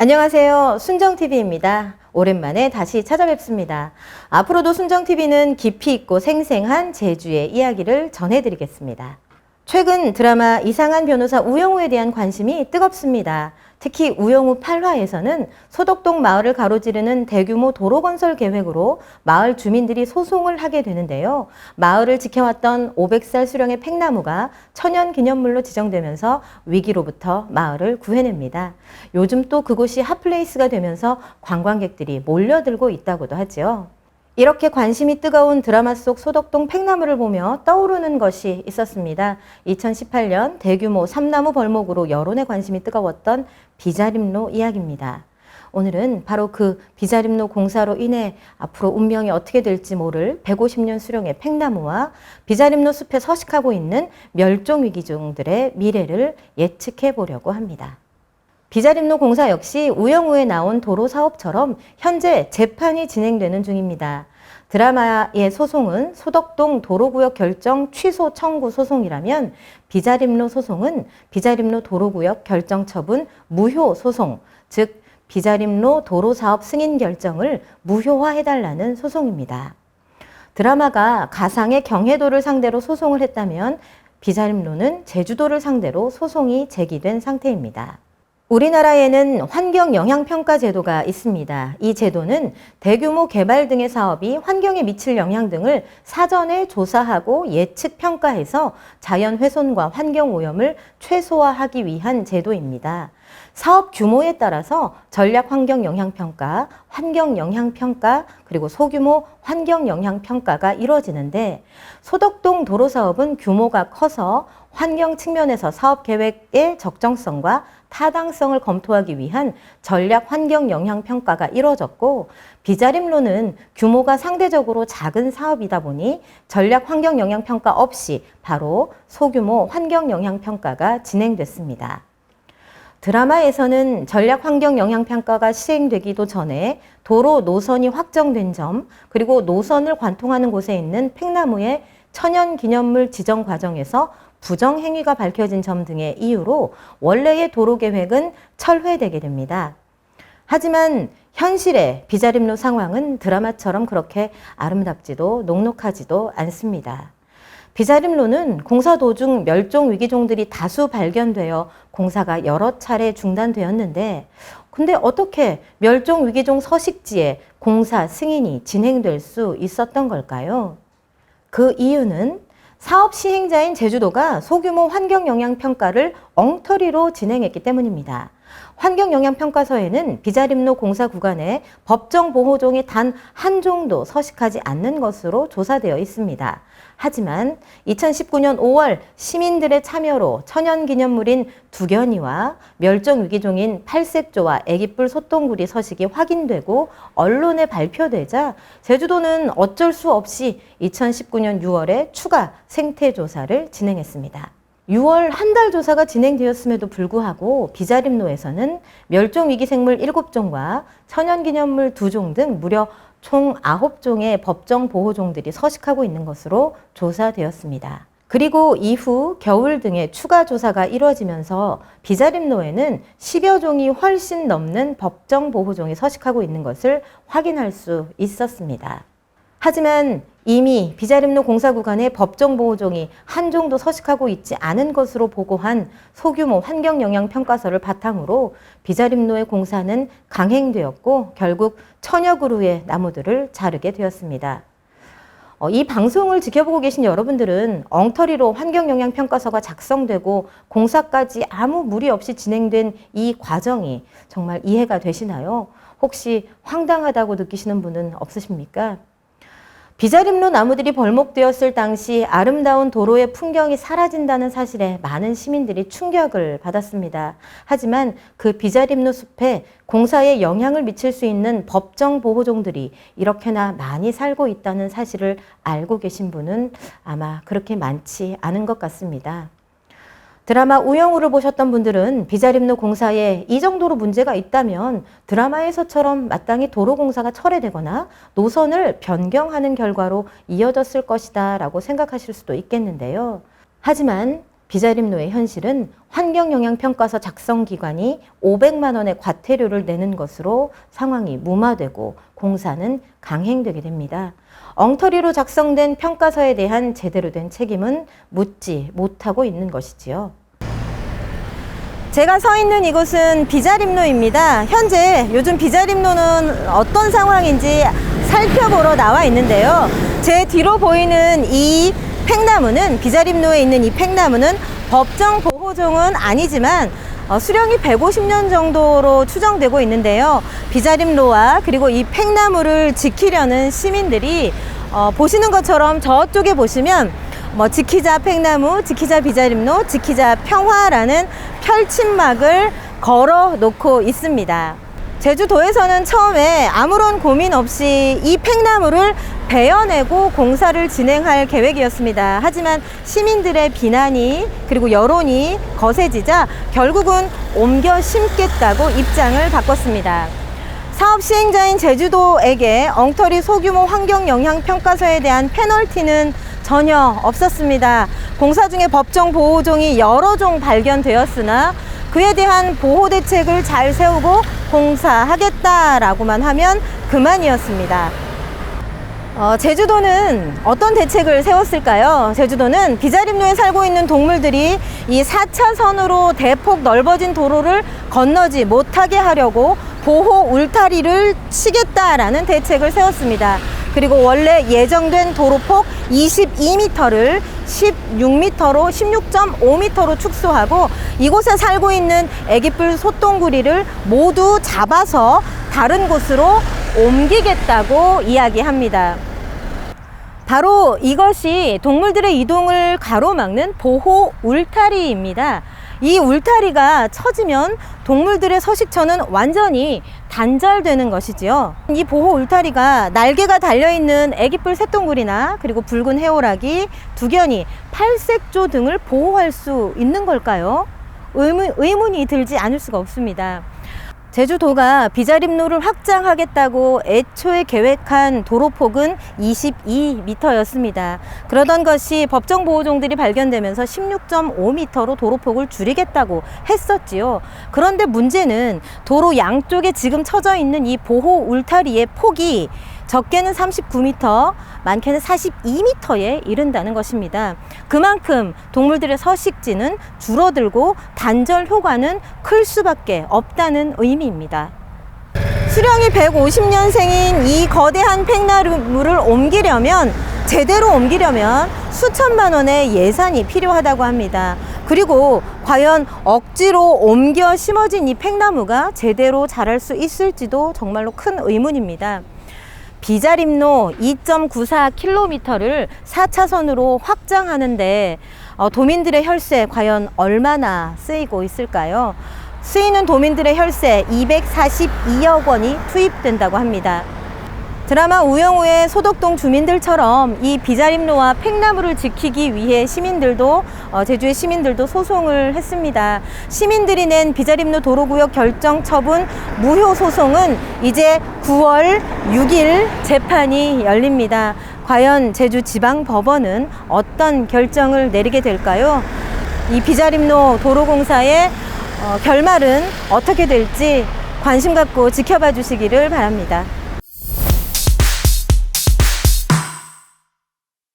안녕하세요. 순정TV입니다. 오랜만에 다시 찾아뵙습니다. 앞으로도 순정TV는 깊이 있고 생생한 제주의 이야기를 전해드리겠습니다. 최근 드라마 이상한 변호사 우영우에 대한 관심이 뜨겁습니다. 특히 우영우 8화에서는 소덕동 마을을 가로지르는 대규모 도로 건설 계획으로 마을 주민들이 소송을 하게 되는데요. 마을을 지켜왔던 500살 수령의 팽나무가 천연기념물로 지정되면서 위기로부터 마을을 구해냅니다. 요즘 또 그곳이 핫플레이스가 되면서 관광객들이 몰려들고 있다고도 하죠. 이렇게 관심이 뜨거운 드라마 속 소덕동 팽나무를 보며 떠오르는 것이 있었습니다. 2018년 대규모 삼나무 벌목으로 여론의 관심이 뜨거웠던 비자림로 이야기입니다. 오늘은 바로 그 비자림로 공사로 인해 앞으로 운명이 어떻게 될지 모를 150년 수령의 팽나무와 비자림로 숲에 서식하고 있는 멸종위기종들의 미래를 예측해 보려고 합니다. 비자림로 공사 역시 우영우에 나온 도로 사업처럼 현재 재판이 진행되는 중입니다. 드라마의 소송은 소덕동 도로구역 결정 취소 청구 소송이라면 비자림로 소송은 비자림로 도로구역 결정 처분 무효 소송, 즉 비자림로 도로사업 승인 결정을 무효화해달라는 소송입니다. 드라마가 가상의 경해도를 상대로 소송을 했다면 비자림로는 제주도를 상대로 소송이 제기된 상태입니다. 우리나라에는 환경영향평가 제도가 있습니다. 이 제도는 대규모 개발 등의 사업이 환경에 미칠 영향 등을 사전에 조사하고 예측 평가해서 자연 훼손과 환경 오염을 최소화하기 위한 제도입니다. 사업 규모에 따라서 전략 환경 영향 평가, 환경 영향 평가, 그리고 소규모 환경 영향 평가가 이루어지는데 소덕동 도로 사업은 규모가 커서 환경 측면에서 사업 계획의 적정성과 타당성을 검토하기 위한 전략 환경 영향 평가가 이루어졌고 비자림로는 규모가 상대적으로 작은 사업이다 보니 전략 환경 영향 평가 없이 바로 소규모 환경 영향 평가가 진행됐습니다. 드라마에서는 전략 환경 영향 평가가 시행되기도 전에 도로 노선이 확정된 점, 그리고 노선을 관통하는 곳에 있는 팽나무의 천연기념물 지정 과정에서 부정행위가 밝혀진 점 등의 이유로 원래의 도로 계획은 철회되게 됩니다. 하지만 현실의 비자림로 상황은 드라마처럼 그렇게 아름답지도 녹록하지도 않습니다. 비자림로는 공사 도중 멸종위기종들이 다수 발견되어 공사가 여러 차례 중단되었는데 근데 어떻게 멸종위기종 서식지에 공사 승인이 진행될 수 있었던 걸까요? 그 이유는 사업 시행자인 제주도가 소규모 환경영향평가를 엉터리로 진행했기 때문입니다. 환경영향평가서에는 비자림로 공사 구간에 법정 보호종이 단 한 종도 서식하지 않는 것으로 조사되어 있습니다. 하지만 2019년 5월 시민들의 참여로 천연기념물인 두견이와 멸종위기종인 팔색조와 애기뿔 소똥구리 서식이 확인되고 언론에 발표되자 제주도는 어쩔 수 없이 2019년 6월에 추가 생태조사를 진행했습니다. 6월 한 달 조사가 진행되었음에도 불구하고 비자림로에서는 멸종위기생물 7종과 천연기념물 2종 등 무려 총 9종의 법정 보호종들이 서식하고 있는 것으로 조사되었습니다. 그리고 이후 겨울 등의 추가 조사가 이루어지면서 비자림로에는 10여 종이 훨씬 넘는 법정 보호종이 서식하고 있는 것을 확인할 수 있었습니다. 하지만 이미 비자림로 공사 구간에 법정 보호종이 한 종도 서식하고 있지 않은 것으로 보고한 소규모 환경영향평가서를 바탕으로 비자림로의 공사는 강행되었고 결국 천여 그루의 나무들을 자르게 되었습니다. 이 방송을 지켜보고 계신 여러분들은 엉터리로 환경영향평가서가 작성되고 공사까지 아무 무리 없이 진행된 이 과정이 정말 이해가 되시나요? 혹시 황당하다고 느끼시는 분은 없으십니까? 비자림로 나무들이 벌목되었을 당시 아름다운 도로의 풍경이 사라진다는 사실에 많은 시민들이 충격을 받았습니다. 하지만 그 비자림로 숲에 공사에 영향을 미칠 수 있는 법정 보호종들이 이렇게나 많이 살고 있다는 사실을 알고 계신 분은 아마 그렇게 많지 않은 것 같습니다. 드라마 우영우를 보셨던 분들은 비자림로 공사에 이 정도로 문제가 있다면 드라마에서처럼 마땅히 도로 공사가 철회되거나 노선을 변경하는 결과로 이어졌을 것이다 라고 생각하실 수도 있겠는데요. 하지만 비자림로의 현실은 환경영향평가서 작성기관이 500만 원의 과태료를 내는 것으로 상황이 무마되고 공사는 강행되게 됩니다. 엉터리로 작성된 평가서에 대한 제대로 된 책임은 묻지 못하고 있는 것이지요. 제가 서 있는 이곳은 비자림로입니다. 현재 요즘 비자림로는 어떤 상황인지 살펴보러 나와 있는데요. 제 뒤로 보이는 이 팽나무는, 비자림로에 있는 이 팽나무는 법정 보호종은 아니지만 수령이 150년 정도로 추정되고 있는데요. 비자림로와 그리고 이 팽나무를 지키려는 시민들이 보시는 것처럼 저쪽에 보시면 지키자 팽나무, 지키자 비자림로, 지키자 평화라는 펼침막을 걸어 놓고 있습니다. 제주도에서는 처음에 아무런 고민 없이 이 팽나무를 베어내고 공사를 진행할 계획이었습니다. 하지만 시민들의 비난이 그리고 여론이 거세지자 결국은 옮겨 심겠다고 입장을 바꿨습니다. 사업 시행자인 제주도에게 엉터리 소규모 환경영향평가서에 대한 페널티는 전혀 없었습니다. 공사 중에 법정 보호종이 여러 종 발견되었으나 그에 대한 보호 대책을 잘 세우고 공사하겠다라고만 하면 그만이었습니다. 제주도는 어떤 대책을 세웠을까요? 제주도는 비자림로에 살고 있는 동물들이 이 4차선으로 대폭 넓어진 도로를 건너지 못하게 하려고 보호 울타리를 치겠다라는 대책을 세웠습니다. 그리고 원래 예정된 도로폭 22m를 16m로 16.5m로 축소하고 이곳에 살고 있는 애기뿔 소똥구리를 모두 잡아서 다른 곳으로 옮기겠다고 이야기합니다. 바로 이것이 동물들의 이동을 가로막는 보호 울타리입니다. 이 울타리가 처지면 동물들의 서식처는 완전히 단절되는 것이지요. 이 보호 울타리가 날개가 달려있는 애기뿔 새똥구리나 그리고 붉은 해오라기, 두견이, 팔색조 등을 보호할 수 있는 걸까요? 의문이 들지 않을 수가 없습니다. 제주도가 비자림로를 확장하겠다고 애초에 계획한 도로폭은 22m였습니다. 그러던 것이 법정 보호종들이 발견되면서 16.5m로 도로폭을 줄이겠다고 했었지요. 그런데 문제는 도로 양쪽에 지금 쳐져 있는 이 보호 울타리의 폭이 적게는 39m, 많게는 42m에 이른다는 것입니다. 그만큼 동물들의 서식지는 줄어들고 단절 효과는 클 수밖에 없다는 의미입니다. 수령이 150년생인 이 거대한 팽나무를 제대로 옮기려면 수천만 원의 예산이 필요하다고 합니다. 그리고 과연 억지로 옮겨 심어진 이 팽나무가 제대로 자랄 수 있을지도 정말로 큰 의문입니다. 비자림로 2.94km를 4차선으로 확장하는데 도민들의 혈세 과연 얼마나 쓰이고 있을까요? 쓰이는 도민들의 혈세 242억 원이 투입된다고 합니다. 드라마 우영우의 소덕동 주민들처럼 이 비자림로와 팽나무를 지키기 위해 제주의 시민들도 소송을 했습니다. 시민들이 낸 비자림로 도로구역 결정 처분 무효 소송은 이제 9월 6일 재판이 열립니다. 과연 제주지방법원은 어떤 결정을 내리게 될까요? 이 비자림로 도로공사의 결말은 어떻게 될지 관심 갖고 지켜봐 주시기를 바랍니다.